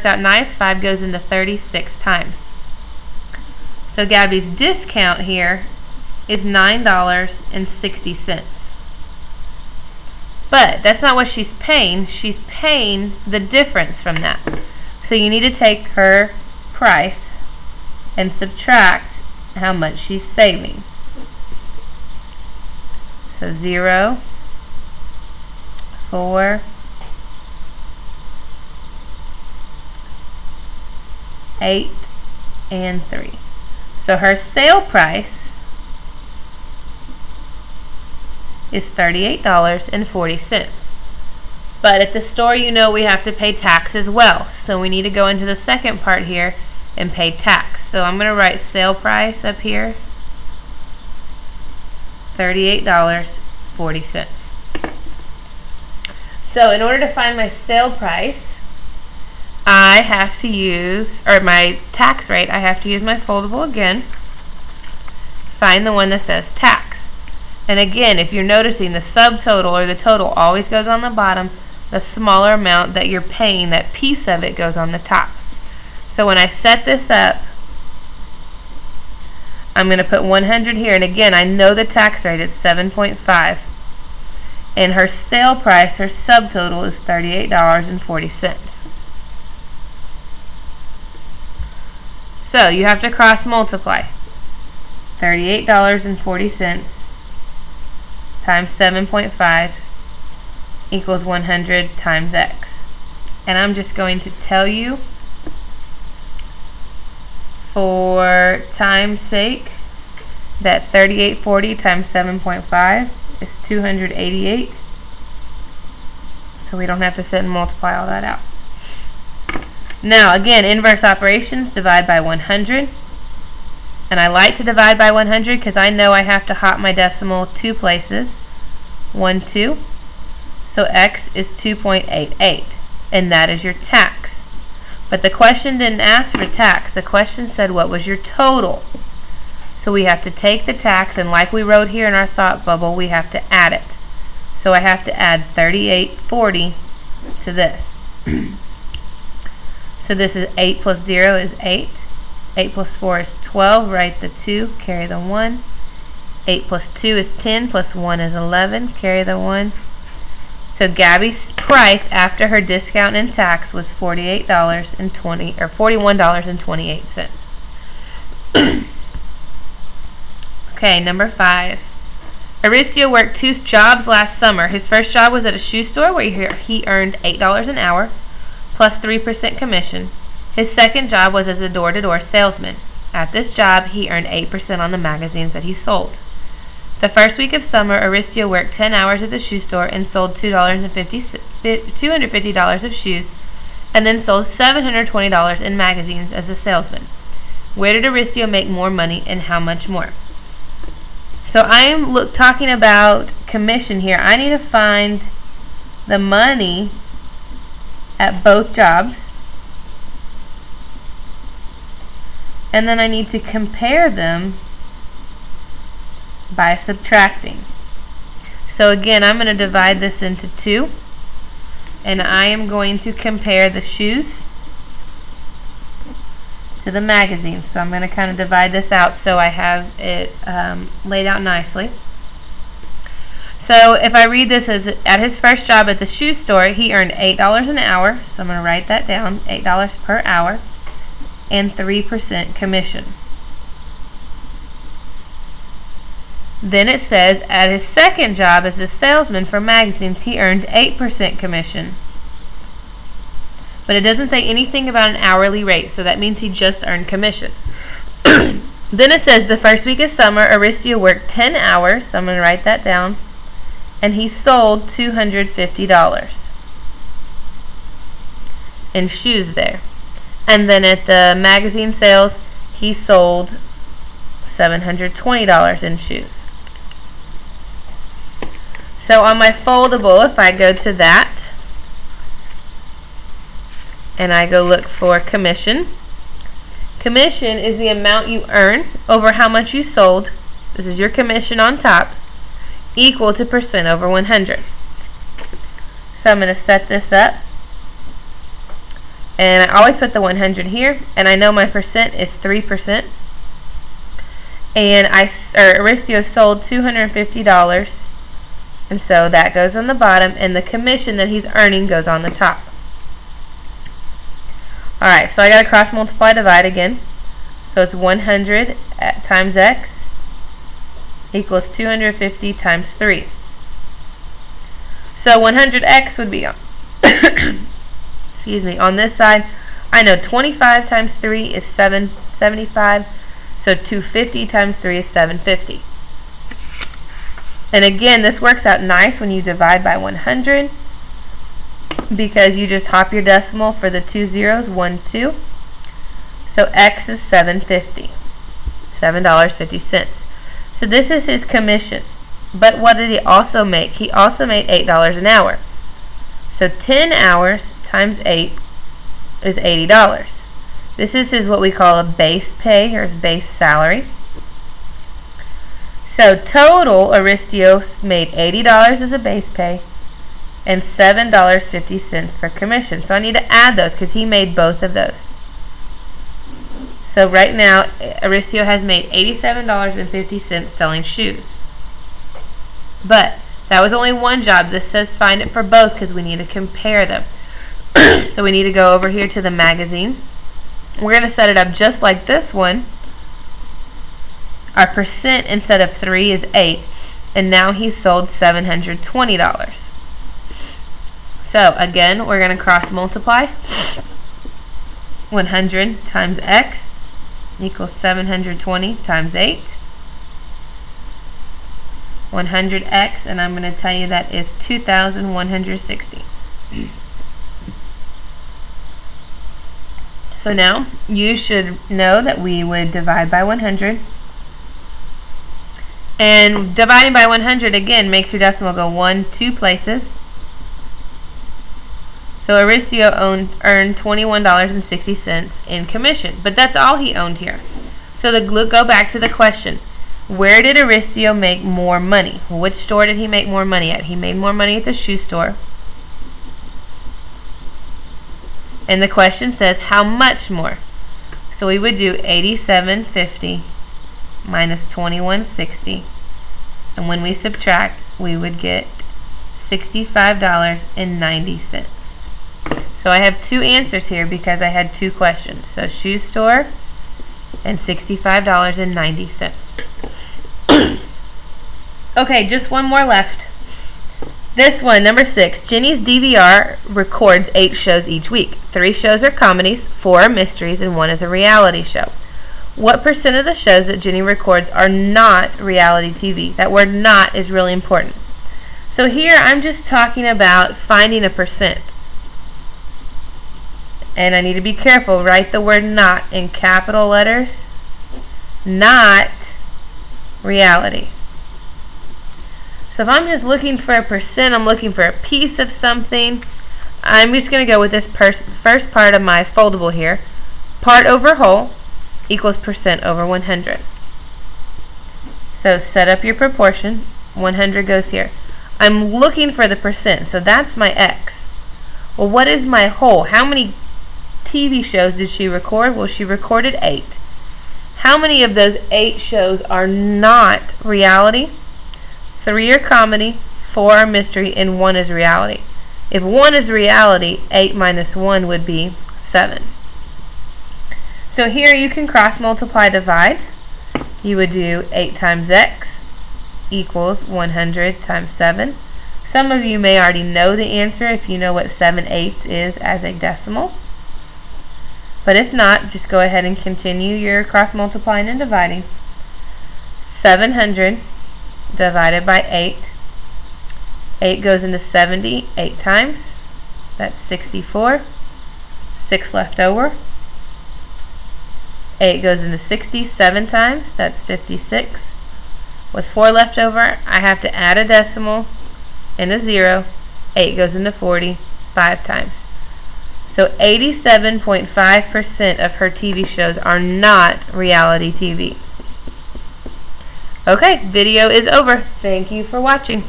out nice. 5 goes into 36 times. So Gabby's discount here is $9.60. But that's not what she's paying. She's paying the difference from that. So you need to take her price and subtract how much she's saving. So 0, 4, 8, and 3. So her sale price is $38.40. But at the store, you know, we have to pay tax as well. So we need to go into the second part here and pay tax. So I'm going to write sale price up here, $38.40. So in order to find my sale price, I have to use, or my tax rate, I have to use my foldable again. Find the one that says tax. And again, if you're noticing, the subtotal or the total always goes on the bottom. The smaller amount that you're paying, that piece of it, goes on the top. So when I set this up, I'm going to put 100 here. And again, I know the tax rate is 7.5. And her sale price, her subtotal, is $38.40. So you have to cross multiply. $38.40 times 7.5 equals 100 times X. And I'm just going to tell you, for time's sake, that 3840 times 7.5 is 288. So we don't have to sit and multiply all that out. Now, again, inverse operations, divide by 100. And I like to divide by 100 because I know I have to hop my decimal 2 places. 1, 2. So X is 2.88. And that is your tax. But the question didn't ask for tax. The question said, what was your total? So we have to take the tax, and like we wrote here in our thought bubble, we have to add it. So I have to add 3840 to this. So this is 8 plus 0 is 8. 8 plus 4 is 12. Write the 2. Carry the 1. 8 plus 2 is 10. Plus 1 is 11. Carry the 1. So Gabby's price after her discount and tax was $41.28. Okay, number 5. Auricio worked 2 jobs last summer. His first job was at a shoe store where he earned $8 an hour plus 3% commission. His second job was as a door-to-door salesman. At this job, he earned 8% on the magazines that he sold. The first week of summer, Auricio worked 10 hours at the shoe store and sold $250 of shoes, and then sold $720 in magazines as a salesman. Where did Auricio make more money, and how much more? So I am talking about commission here. I need to find the money at both jobs, and then I need to compare them by subtracting. So again, I'm going to divide this into 2, and I am going to compare the shoes to the magazines. So I'm going to kind of divide this out so I have it laid out nicely. So if I read this as at his first job at the shoe store, he earned $8 an hour. So I'm going to write that down, $8 per hour, and 3% commission. Then it says at his second job as a salesman for magazines, he earned 8% commission. But it doesn't say anything about an hourly rate, so that means he just earned commission. Then it says the first week of summer, Auricio worked 10 hours, so I'm going to write that down, and he sold $250 in shoes there. And then at the magazine sales, he sold $720 in shoes. So on my foldable, if I go to that, and I go look for commission. Commission is the amount you earn over how much you sold. This is your commission on top, equal to percent over 100. So I'm going to set this up. And I always put the 100 here, and I know my percent is 3%. And Aristo sold $250, and so that goes on the bottom, and the commission that he's earning goes on the top. Alright, so I got to cross multiply divide again. So it's 100 times x equals 250 times 3. So 100x would be on excuse me, on this side. I know 25 times 3 is 775, so 250 times 3 is 750. And again, this works out nice when you divide by 100, because you just hop your decimal for the 2 zeros, 1, 2. So x is $7.50. $7.50. So this is his commission. But what did he also make? He also made $8 an hour. So 10 hours times 8 is $80. This is his what we call a base pay, or his base salary. So total, Aristo made $80 as a base pay and $7.50 for commission. So I need to add those because he made both of those. So right now, Aristo has made $87.50 selling shoes. But that was only one job. This says find it for both because we need to compare them. So we need to go over here to the magazine. We're going to set it up just like this one. Our percent instead of 3 is 8, and now he sold $720. So again, we're going to cross multiply. 100 times x equals 720 times 8. 100x, and I'm going to tell you that is 2,160. So now you should know that we would divide by 100. And dividing by 100 again makes your decimal go 1, 2 places. So Aristo earned $21.60 in commission, but that's all he owned here. So go back to the question. Where did Aristo make more money? Well, which store did he make more money at? He made more money at the shoe store. And the question says how much more? So we would do $87.50 minus $21.60, and when we subtract, we would get $65.90. So I have two answers here because I had two questions. So shoe store and $65.90. Okay, just one more left. This one, number 6. Jenny's DVR records 8 shows each week. 3 shows are comedies, 4 are mysteries, and 1 is a reality show. What percent of the shows that Jenny records are not reality TV? That word "not" is really important. So here I'm just talking about finding a percent. And I need to be careful. Write the word "not" in capital letters. Not reality. So if I'm just looking for a percent, I'm looking for a piece of something, I'm just going to go with this first part of my foldable here. Part over whole equals percent over 100. So set up your proportion. 100 goes here. I'm looking for the percent, so that's my x. Well, what is my whole? How many TV shows did she record? Well, she recorded 8. How many of those 8 shows are not reality? 3 are comedy, 4 are mystery, and 1 is reality. If 1 is reality, 8 minus 1 would be 7. So here you can cross multiply divide. You would do 8 times x equals 100 times 7. Some of you may already know the answer if you know what 7/8 is as a decimal. But if not, just go ahead and continue your cross multiplying and dividing. 700 divided by 8. 8 goes into 70 8 times. That's 64. 6 left over. 8 goes into 60 7 times. That's 56. With 4 left over, I have to add a decimal and a 0. 8 goes into 40 5 times. So 87.5% of her TV shows are not reality TV. Okay, video is over. Thank you for watching.